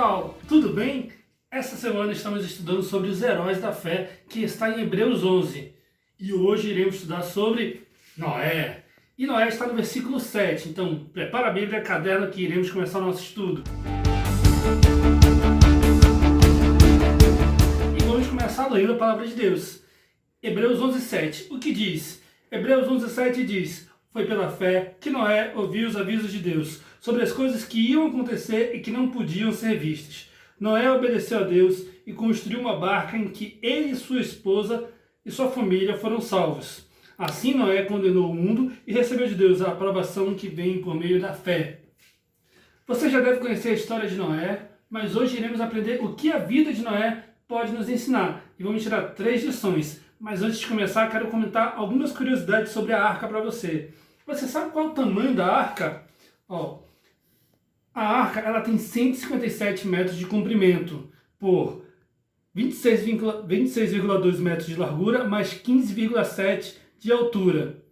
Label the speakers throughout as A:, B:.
A: pessoal, tudo bem? Essa semana estamos estudando sobre os heróis da fé, que está em Hebreus 11. E hoje iremos estudar sobre Noé. E Noé está no versículo 7, então prepara a Bíblia e a caderno que iremos começar o nosso estudo. E vamos começar lendo a palavra de Deus. Hebreus 11, 7. O que diz? Hebreus 11, 7 diz: foi pela fé que Noé ouviu os avisos de Deus sobre as coisas que iam acontecer e que não podiam ser vistas. Noé obedeceu a Deus e construiu uma barca em que ele e sua esposa e sua família foram salvos. Assim Noé condenou o mundo e recebeu de Deus a aprovação que vem por meio da fé. Você já deve conhecer a história de Noé, mas hoje iremos aprender o que a vida de Noé pode nos ensinar. E vamos tirar 3 lições. Mas antes de começar, quero comentar algumas curiosidades sobre a arca para você. Você sabe qual é o tamanho da arca? A arca ela tem 157 metros de comprimento por 26,2 metros de largura, mais 15,7 de altura.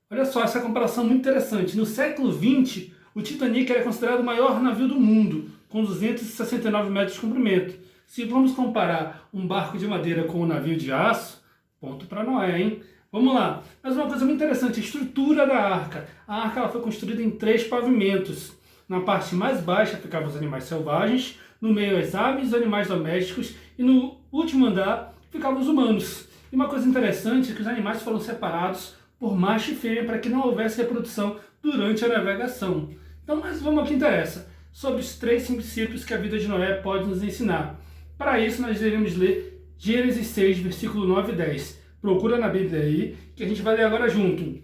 A: Olha só, essa comparação muito interessante. No século XX, o Titanic era considerado o maior navio do mundo, com 269 metros de comprimento. Se vamos comparar um barco de madeira com um navio de aço, ponto para Noé, hein? Vamos lá. Mas uma coisa muito interessante, a estrutura da arca. A arca ela foi construída em 3 pavimentos. Na parte mais baixa ficavam os animais selvagens, no meio as aves e os animais domésticos, e no último andar ficavam os humanos. E uma coisa interessante é que os animais foram separados por macho e fêmea para que não houvesse reprodução durante a navegação. Então, mas vamos ao que interessa, sobre os 3 princípios que a vida de Noé pode nos ensinar. Para isso, nós iremos ler Gênesis 6, versículo 9 e 10. Procura na Bíblia aí, que a gente vai ler agora junto.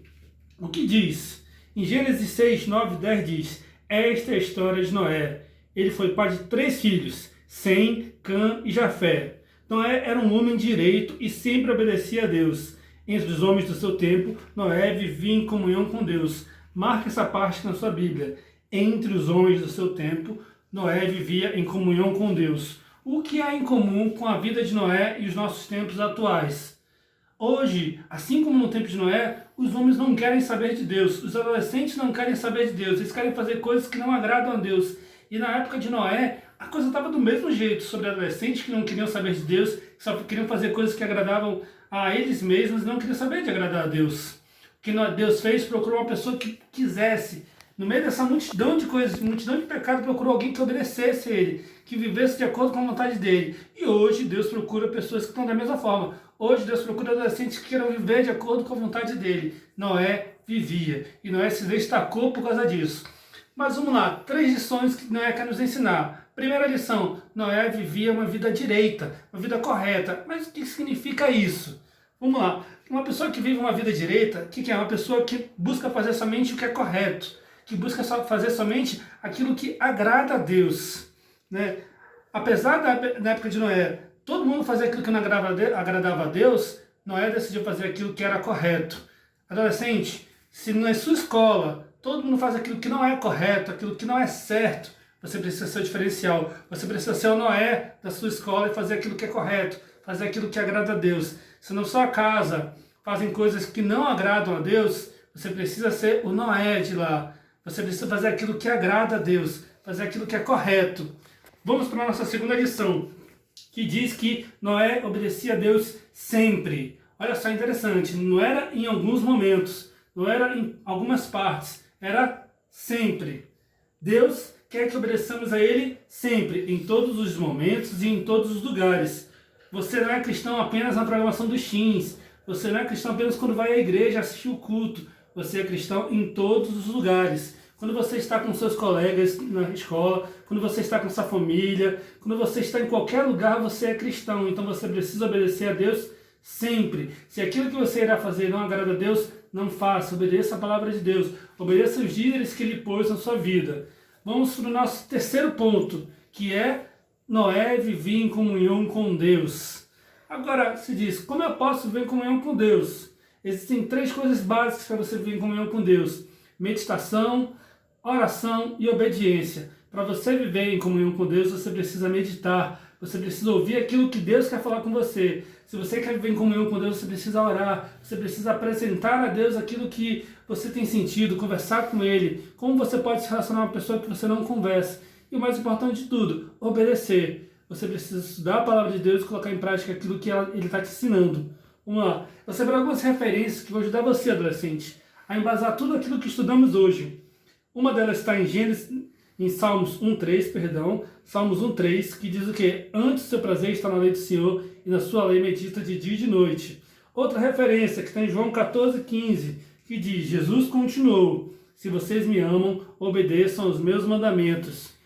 A: O que diz? Em Gênesis 6, 9 e 10 diz: esta é a história de Noé. Ele foi pai de 3 filhos, Sem, Cã e Jafé. Noé era um homem direito e sempre obedecia a Deus. Entre os homens do seu tempo, Noé vivia em comunhão com Deus. Marque essa parte na sua Bíblia. Entre os homens do seu tempo, Noé vivia em comunhão com Deus. O que há em comum com a vida de Noé e os nossos tempos atuais? Hoje, assim como no tempo de Noé, os homens não querem saber de Deus, os adolescentes não querem saber de Deus, eles querem fazer coisas que não agradam a Deus. E na época de Noé, a coisa estava do mesmo jeito, sobre adolescentes que não queriam saber de Deus, que só queriam fazer coisas que agradavam a eles mesmos e não queriam saber de agradar a Deus. O que Deus fez, procurou uma pessoa que quisesse. No meio dessa multidão de coisas, multidão de pecado, procurou alguém que obedecesse a Ele, que vivesse de acordo com a vontade dEle. E hoje Deus procura pessoas que estão da mesma forma. Hoje Deus procura adolescentes que queiram viver de acordo com a vontade dEle. Noé vivia. E Noé se destacou por causa disso. Mas vamos lá, 3 lições que Noé quer nos ensinar. Primeira lição, Noé vivia uma vida direita, uma vida correta. Mas o que significa isso? Vamos lá, uma pessoa que vive uma vida direita, o que é? Uma pessoa que busca fazer somente o que é correto, que busca fazer somente aquilo que agrada a Deus, né? Apesar da época de Noé, todo mundo fazia aquilo que não agradava a Deus, Noé decidiu fazer aquilo que era correto. Adolescente, se na sua escola todo mundo faz aquilo que não é correto, aquilo que não é certo, você precisa ser o diferencial. Você precisa ser o Noé da sua escola e fazer aquilo que é correto, fazer aquilo que agrada a Deus. Se na sua casa fazem coisas que não agradam a Deus, você precisa ser o Noé de lá. Você precisa fazer aquilo que agrada a Deus, fazer aquilo que é correto. Vamos para a nossa segunda lição, que diz que Noé obedecia a Deus sempre. Olha só, interessante, não era em alguns momentos, não era em algumas partes, era sempre. Deus quer que obedeçamos a Ele sempre, em todos os momentos e em todos os lugares. Você não é cristão apenas na programação dos teens, você não é cristão apenas quando vai à igreja assistir o culto, você é cristão em todos os lugares. Quando você está com seus colegas na escola, quando você está com sua família, quando você está em qualquer lugar, você é cristão. Então você precisa obedecer a Deus sempre. Se aquilo que você irá fazer não agrada a Deus, não faça. Obedeça a palavra de Deus. Obedeça os líderes que Ele pôs na sua vida. Vamos para o nosso terceiro ponto, que é Noé vivia em comunhão com Deus. Agora, se diz, como eu posso viver em comunhão com Deus? Existem 3 coisas básicas para você viver em comunhão com Deus: meditação, oração e obediência. Para você viver em comunhão com Deus, você precisa meditar, você precisa ouvir aquilo que Deus quer falar com você. Se você quer viver em comunhão com Deus, você precisa orar, você precisa apresentar a Deus aquilo que você tem sentido, conversar com Ele. Como você pode se relacionar com uma pessoa que você não conversa? E o mais importante de tudo, obedecer. Você precisa estudar a palavra de Deus e colocar em prática aquilo que ele está te ensinando. Vamos lá. Eu separei algumas referências que vão ajudar você, adolescente, a embasar tudo aquilo que estudamos hoje. Uma delas está em Salmos 1:3, perdão, Salmos 1:3, que diz o quê? Antes o seu prazer está na lei do Senhor e na sua lei medita de dia e de noite. Outra referência que está em João 14:15, que diz, Jesus continuou, se vocês me amam, obedeçam aos meus mandamentos.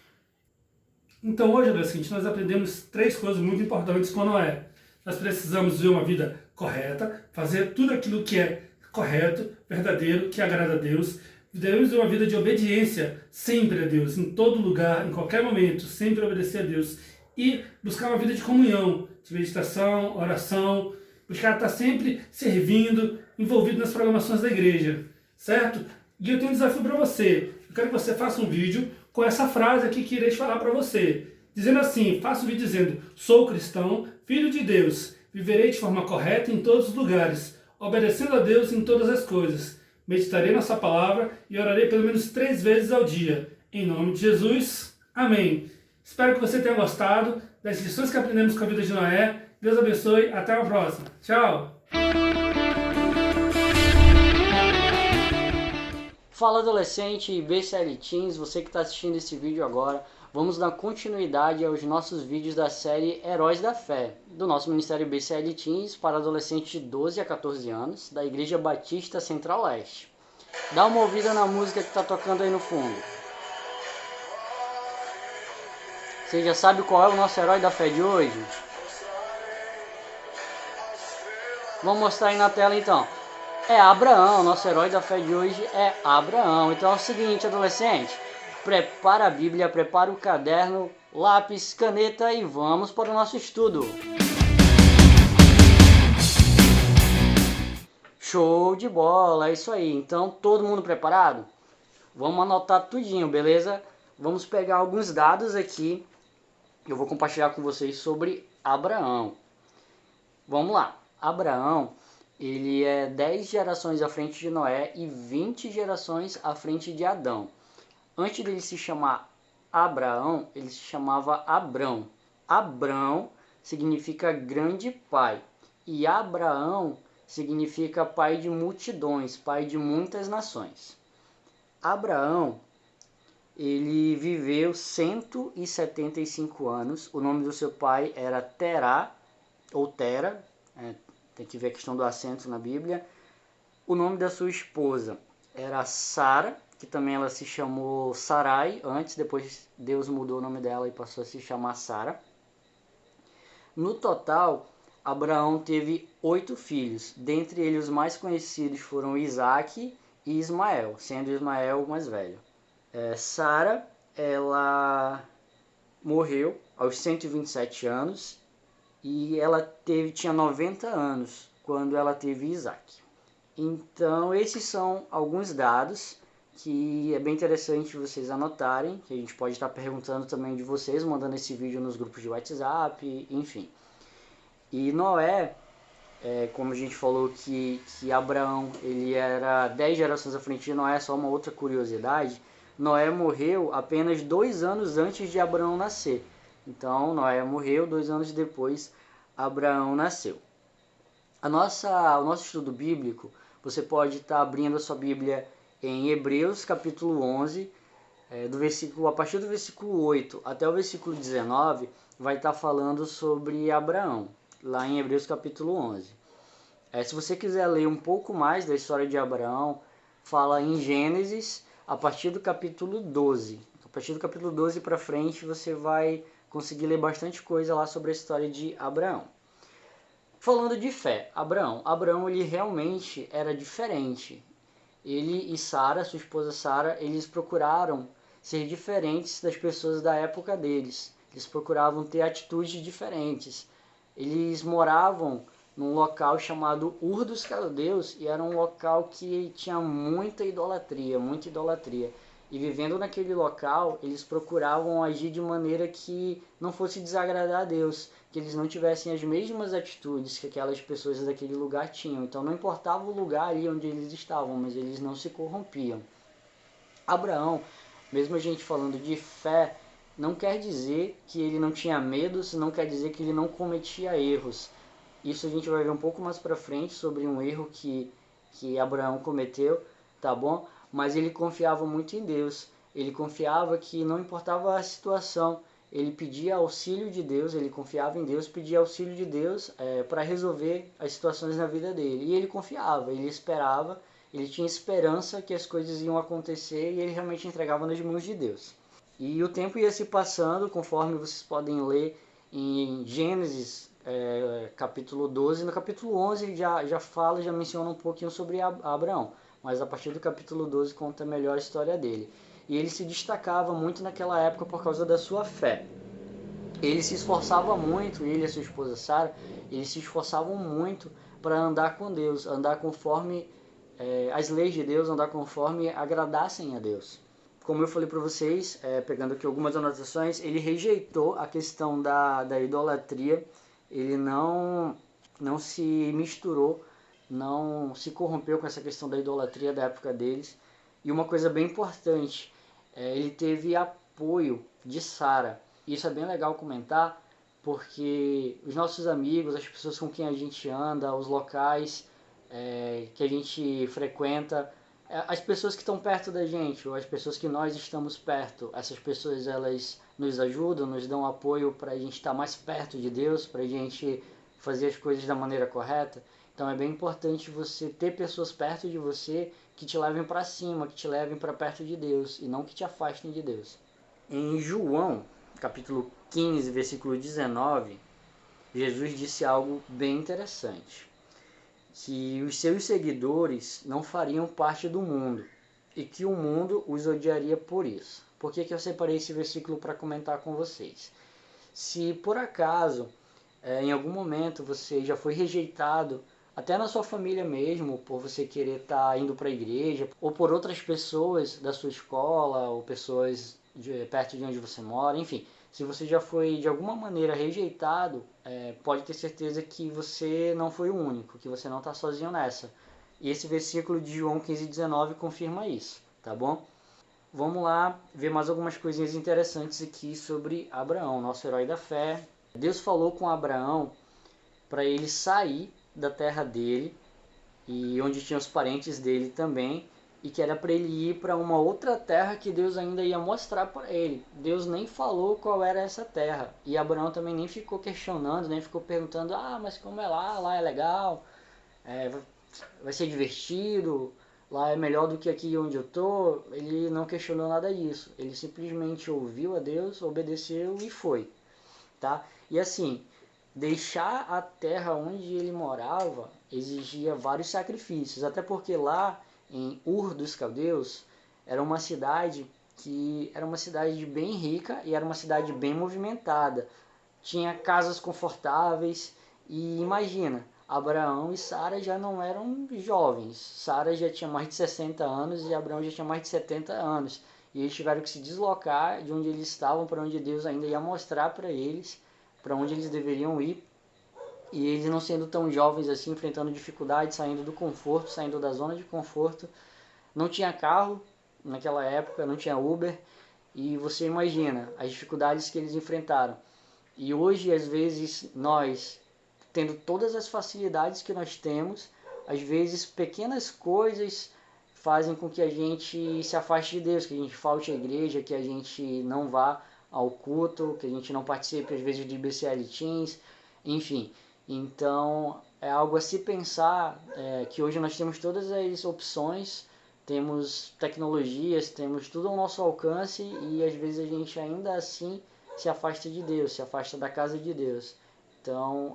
A: Então hoje, adolescente, nós aprendemos 3 coisas muito importantes com Noé. Nós precisamos viver uma vida correta, fazer tudo aquilo que é correto, verdadeiro, que agrada a Deus. Devemos ter uma vida de obediência sempre a Deus, em todo lugar, em qualquer momento, sempre obedecer a Deus. E buscar uma vida de comunhão, de meditação, oração, buscar estar sempre servindo, envolvido nas programações da igreja, certo? E eu tenho um desafio para você. Eu quero que você faça um vídeo com essa frase aqui que irei falar para você. Dizendo assim, faça um vídeo dizendo, sou cristão, filho de Deus, viverei de forma correta em todos os lugares, obedecendo a Deus em todas as coisas. Meditarei na sua palavra e orarei pelo menos 3 vezes ao dia. Em nome de Jesus, amém. Espero que você tenha gostado das lições que aprendemos com a vida de Noé. Deus abençoe, até a próxima. Tchau!
B: Fala adolescente e BCL Teens, você que está assistindo esse vídeo agora, vamos dar continuidade aos nossos vídeos da série Heróis da Fé, do nosso Ministério BCL Teens para adolescentes de 12 a 14 anos, da Igreja Batista Central Leste. Dá uma ouvida na música que está tocando aí no fundo. Você já sabe qual é o nosso herói da fé de hoje? Vamos mostrar aí na tela então. É Abraão, nosso herói da fé de hoje é Abraão. Então é o seguinte, adolescente, prepara a Bíblia, prepara o caderno, lápis, caneta e vamos para o nosso estudo. Show de bola, é isso aí. Então, todo mundo preparado? Vamos anotar tudinho, beleza? Vamos pegar alguns dados aqui que eu vou compartilhar com vocês sobre Abraão. Vamos lá. Abraão, ele é 10 gerações à frente de Noé e 20 gerações à frente de Adão. Antes dele se chamar Abraão, ele se chamava Abrão. Abrão significa grande pai. E Abraão significa pai de multidões, pai de muitas nações. Abraão, ele viveu 175 anos. O nome do seu pai era Terá, ou Tera, tem que ver a questão do acento na Bíblia. O nome da sua esposa era Sara, que também ela se chamou Sarai antes, depois Deus mudou o nome dela e passou a se chamar Sara. No total, Abraão teve 8 filhos, dentre eles os mais conhecidos foram Isaac e Ismael, sendo Ismael o mais velho. Sara, ela morreu aos 127 anos e ela tinha 90 anos quando ela teve Isaac. Então esses são alguns dados que é bem interessante vocês anotarem, que a gente pode estar perguntando também de vocês, mandando esse vídeo nos grupos de WhatsApp, enfim. E Noé, como a gente falou que Abraão ele era 10 gerações à frente de Noé, só uma outra curiosidade, Noé morreu apenas 2 anos antes de Abraão nascer. Então Noé morreu, 2 anos depois Abraão nasceu. O nosso estudo bíblico, você pode estar abrindo a sua Bíblia em Hebreus capítulo 11, a partir do versículo 8 até o versículo 19, vai estar falando sobre Abraão, lá em Hebreus capítulo 11. Se você quiser ler um pouco mais da história de Abraão, fala em Gênesis, a partir do capítulo 12. A partir do capítulo 12 para frente, você vai conseguir ler bastante coisa lá sobre a história de Abraão. Falando de fé, Abraão ele realmente era diferente. Ele e Sara, sua esposa Sara, eles procuraram ser diferentes das pessoas da época deles. Eles procuravam ter atitudes diferentes. Eles moravam num local chamado Ur dos Caldeus e era um local que tinha muita idolatria. E vivendo naquele local, eles procuravam agir de maneira que não fosse desagradar a Deus, que eles não tivessem as mesmas atitudes que aquelas pessoas daquele lugar tinham. Então não importava o lugar ali onde eles estavam, mas eles não se corrompiam. Abraão, mesmo a gente falando de fé, não quer dizer que ele não tinha medos, não quer dizer que ele não cometia erros. Isso a gente vai ver um pouco mais para frente sobre um erro que Abraão cometeu, tá bom? Mas ele confiava muito em Deus. Ele confiava que não importava a situação, ele pedia auxílio de Deus, ele confiava em Deus, pedia auxílio de Deus para resolver as situações na vida dele. E ele confiava, ele esperava, ele tinha esperança que as coisas iam acontecer e ele realmente entregava nas mãos de Deus. E o tempo ia se passando, conforme vocês podem ler em Gênesis capítulo 12. No capítulo 11 ele já fala, já menciona um pouquinho sobre Abraão, mas a partir do capítulo 12 conta melhor a história dele. E ele se destacava muito naquela época por causa da sua fé. Ele se esforçava muito, ele e a sua esposa Sara, eles se esforçavam muito para andar com Deus, andar conforme as leis de Deus, andar conforme agradassem a Deus. Como eu falei para vocês, pegando aqui algumas anotações, ele rejeitou a questão da idolatria, ele não se misturou, não se corrompeu com essa questão da idolatria da época deles. E uma coisa bem importante, ele teve apoio de Sara. Isso é bem legal comentar, porque os nossos amigos, as pessoas com quem a gente anda, os locais que a gente frequenta, as pessoas que estão perto da gente, ou as pessoas que nós estamos perto, essas pessoas elas nos ajudam, nos dão apoio para a gente estar mais perto de Deus, para a gente fazer as coisas da maneira correta. Então é bem importante você ter pessoas perto de você que te levem para cima, que te levem para perto de Deus e não que te afastem de Deus. Em João, capítulo 15, versículo 19, Jesus disse algo bem interessante, que os seus seguidores não fariam parte do mundo e que o mundo os odiaria por isso. Por que eu separei esse versículo para comentar com vocês? Se por acaso, em algum momento você já foi rejeitado, até na sua família mesmo, por você querer estar indo para a igreja, ou por outras pessoas da sua escola, ou pessoas perto de onde você mora, enfim, se você já foi de alguma maneira rejeitado, pode ter certeza que você não foi o único, que você não está sozinho nessa. E esse versículo de João 15,19 confirma isso, tá bom? Vamos lá ver mais algumas coisinhas interessantes aqui sobre Abraão, nosso herói da fé. Deus falou com Abraão para ele sair da terra dele, e onde tinha os parentes dele também, e que era para ele ir para uma outra terra que Deus ainda ia mostrar para ele. Deus nem falou qual era essa terra, e Abraão também nem ficou questionando, nem ficou perguntando, mas como é lá é legal, vai ser divertido, lá é melhor do que aqui onde eu tô. Ele não questionou nada disso, ele simplesmente ouviu a Deus, obedeceu e foi, tá? E assim, deixar a terra onde ele morava exigia vários sacrifícios, até porque lá em Ur dos Caldeus era uma cidade bem rica e era uma cidade bem movimentada. Tinha casas confortáveis e imagina, Abraão e Sara já não eram jovens. Sara já tinha mais de 60 anos e Abraão já tinha mais de 70 anos. E eles tiveram que se deslocar de onde eles estavam para onde Deus ainda ia mostrar para eles, para onde eles deveriam ir. E eles não sendo tão jovens assim, enfrentando dificuldades, saindo do conforto, saindo da zona de conforto. Não tinha carro naquela época, não tinha Uber. E você imagina as dificuldades que eles enfrentaram. E hoje, às vezes, nós, tendo todas as facilidades que nós temos, às vezes pequenas coisas fazem com que a gente se afaste de Deus, que a gente falte à igreja, que a gente não vá ao culto, que a gente não participe às vezes de IBCL Teens, enfim. Então é algo a se pensar, que hoje nós temos todas as opções, temos tecnologias, temos tudo ao nosso alcance e às vezes a gente ainda assim se afasta de Deus, se afasta da casa de Deus. Então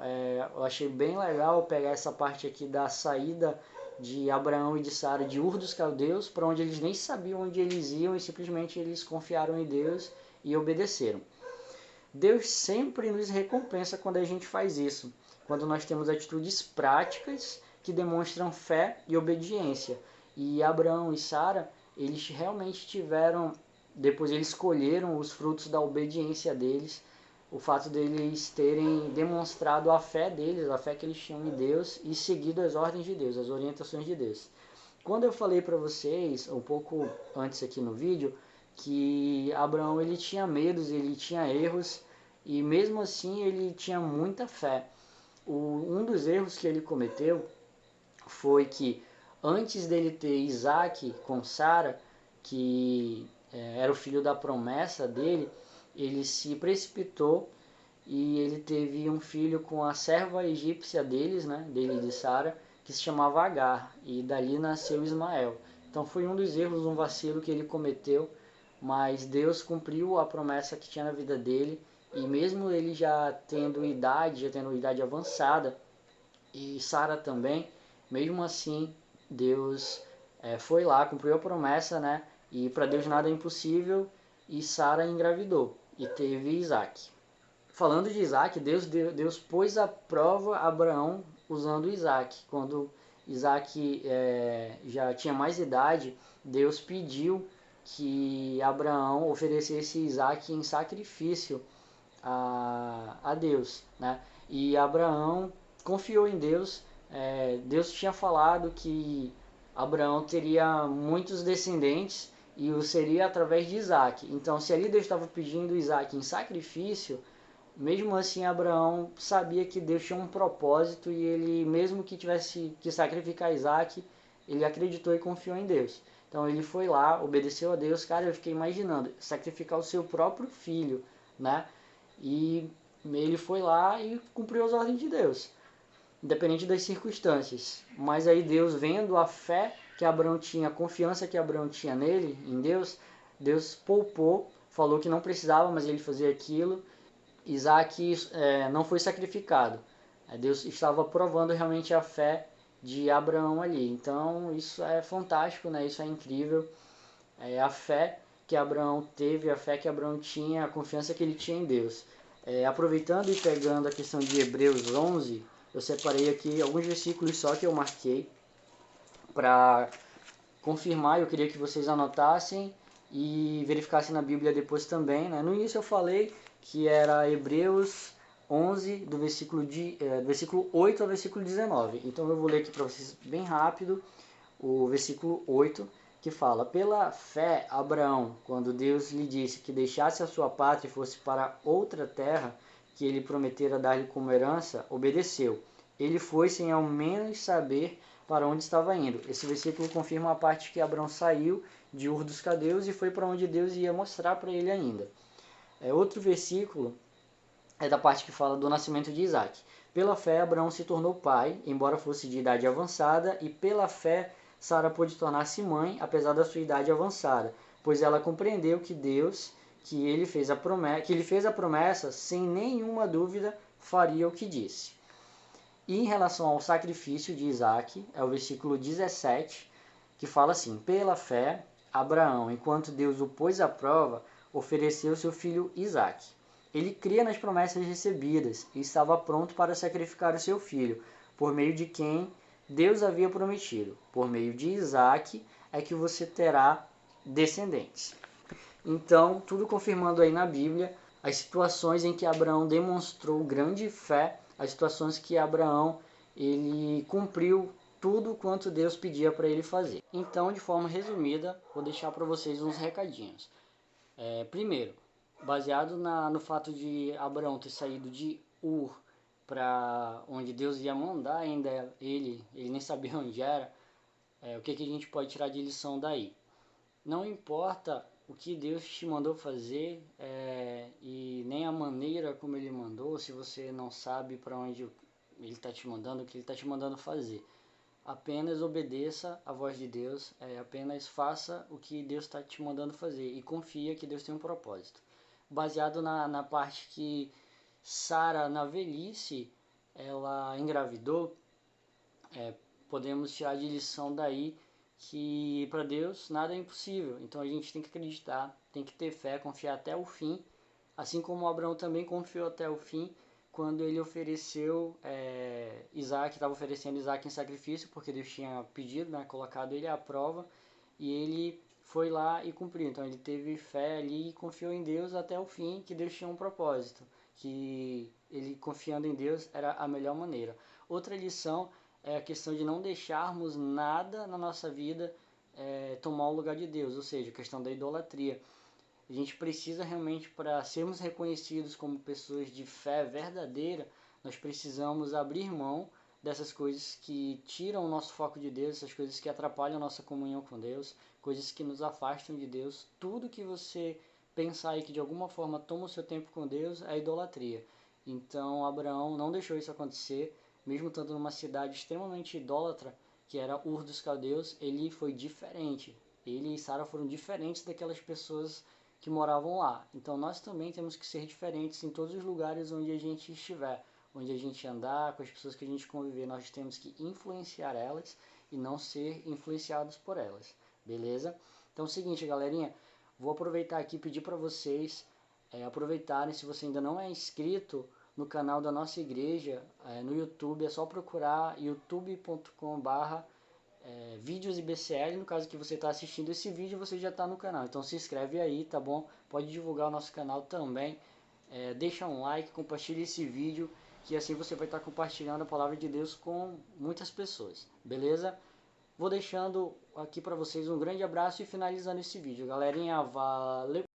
B: eu achei bem legal pegar essa parte aqui da saída de Abraão e de Sara de Ur dos Caldeus, para onde eles nem sabiam onde eles iam e simplesmente eles confiaram em Deus e obedeceram. Deus sempre nos recompensa quando a gente faz isso, quando nós temos atitudes práticas que demonstram fé e obediência. E Abraão e Sara, eles realmente tiveram, depois eles escolheram os frutos da obediência deles, o fato deles terem demonstrado a fé deles, a fé que eles tinham em Deus e seguido as ordens de Deus, as orientações de Deus. Quando eu falei para vocês, um pouco antes aqui no vídeo, que Abraão ele tinha medos, ele tinha erros e mesmo assim ele tinha muita fé. Um dos erros que ele cometeu foi que antes dele ter Isaac com Sara, que era o filho da promessa dele, ele se precipitou e ele teve um filho com a serva egípcia deles, né, dele de Sara, que se chamava Agar, e dali nasceu Ismael. Então foi um dos erros, um vacilo que ele cometeu, mas Deus cumpriu a promessa que tinha na vida dele, e mesmo ele já tendo idade avançada, e Sara também, mesmo assim, Deus foi lá, cumpriu a promessa, né? E para Deus nada é impossível, e Sara engravidou e teve Isaac. Falando de Isaac, Deus pôs à prova Abraão usando Isaac. Quando Isaac já tinha mais idade, Deus pediu que Abraão oferecesse Isaac em sacrifício a Deus, né? E Abraão confiou em Deus. Deus tinha falado que Abraão teria muitos descendentes e o seria através de Isaac. Então, se ali Deus estava pedindo Isaac em sacrifício, mesmo assim Abraão sabia que Deus tinha um propósito e ele, mesmo que tivesse que sacrificar Isaac, ele acreditou e confiou em Deus. Então ele foi lá, obedeceu a Deus. Cara, eu fiquei imaginando, sacrificar o seu próprio filho, né? E ele foi lá e cumpriu as ordens de Deus, independente das circunstâncias. Mas aí Deus, vendo a fé que Abraão tinha, a confiança que Abraão tinha nele, em Deus, Deus poupou, falou que não precisava, mas ele fazia aquilo. Isaac não foi sacrificado. Deus estava provando realmente a fé de Abraão ali. Então isso é fantástico, né? Isso é incrível. A fé que Abraão teve, a fé que Abraão tinha, a confiança que ele tinha em Deus. Aproveitando e pegando a questão de Hebreus 11, eu separei aqui alguns versículos só que eu marquei para confirmar. Eu queria que vocês anotassem e verificassem na Bíblia depois também, né? No início eu falei que era Hebreus 11, do versículo 8 ao versículo 19. Então eu vou ler aqui para vocês bem rápido o versículo 8, que fala: pela fé, Abraão, quando Deus lhe disse que deixasse a sua pátria e fosse para outra terra que ele prometera dar-lhe como herança, obedeceu. Ele foi sem ao menos saber para onde estava indo. Esse versículo confirma a parte que Abraão saiu de Ur dos Caldeus e foi para onde Deus ia mostrar para ele ainda. Outro versículo é da parte que fala do nascimento de Isaac. Pela fé, Abraão se tornou pai, embora fosse de idade avançada, e pela fé, Sara pôde tornar-se mãe, apesar da sua idade avançada, pois ela compreendeu que Deus, que ele fez a promessa, sem nenhuma dúvida, faria o que disse. E em relação ao sacrifício de Isaac, é o versículo 17, que fala assim: pela fé, Abraão, enquanto Deus o pôs à prova, ofereceu seu filho Isaac. Ele cria nas promessas recebidas e estava pronto para sacrificar o seu filho, por meio de quem Deus havia prometido: por meio de Isaac é que você terá descendentes. Então, tudo confirmando aí na Bíblia as situações em que Abraão demonstrou grande fé, as situações que Abraão ele cumpriu tudo quanto Deus pedia para ele fazer. Então, de forma resumida, vou deixar para vocês uns recadinhos. Primeiro, baseado no fato de Abraão ter saído de Ur para onde Deus ia mandar ainda ele nem sabia onde era, o que a gente pode tirar de lição daí? Não importa o que Deus te mandou fazer e nem a maneira como Ele mandou, se você não sabe para onde Ele está te mandando, o que Ele está te mandando fazer. Apenas obedeça a voz de Deus, apenas faça o que Deus está te mandando fazer e confia que Deus tem um propósito. Baseado na parte que Sara, na velhice, ela engravidou, podemos tirar de lição daí que para Deus nada é impossível. Então a gente tem que acreditar, tem que ter fé, confiar até o fim, assim como Abraão também confiou até o fim quando ele ofereceu Isaac, estava oferecendo Isaac em sacrifício, porque Deus tinha pedido, né, colocado ele à prova, e ele foi lá e cumpriu. Então ele teve fé ali e confiou em Deus até o fim, que Deus tinha um propósito, que ele confiando em Deus era a melhor maneira. Outra lição é a questão de não deixarmos nada na nossa vida tomar o lugar de Deus, ou seja, a questão da idolatria. A gente precisa realmente, para sermos reconhecidos como pessoas de fé verdadeira, nós precisamos abrir mão dessas coisas que tiram o nosso foco de Deus, essas coisas que atrapalham a nossa comunhão com Deus, coisas que nos afastam de Deus. Tudo que você pensar aí que de alguma forma toma o seu tempo com Deus é idolatria. Então Abraão não deixou isso acontecer, mesmo estando numa cidade extremamente idólatra, que era Ur dos Caldeus, ele foi diferente. Ele e Sara foram diferentes daquelas pessoas que moravam lá. Então nós também temos que ser diferentes em todos os lugares onde a gente estiver, onde a gente andar, com as pessoas que a gente conviver, nós temos que influenciar elas e não ser influenciados por elas, beleza? Então é o seguinte, galerinha, vou aproveitar aqui e pedir para vocês aproveitarem, se você ainda não é inscrito no canal da nossa igreja, no YouTube, é só procurar youtube.com/, vídeos IBCL. No caso que você está assistindo esse vídeo, você já está no canal, então se inscreve aí, tá bom? Pode divulgar o nosso canal também, deixa um like, compartilha esse vídeo, que assim você vai estar compartilhando a palavra de Deus com muitas pessoas, beleza? Vou deixando aqui para vocês um grande abraço e finalizando esse vídeo, galerinha, valeu!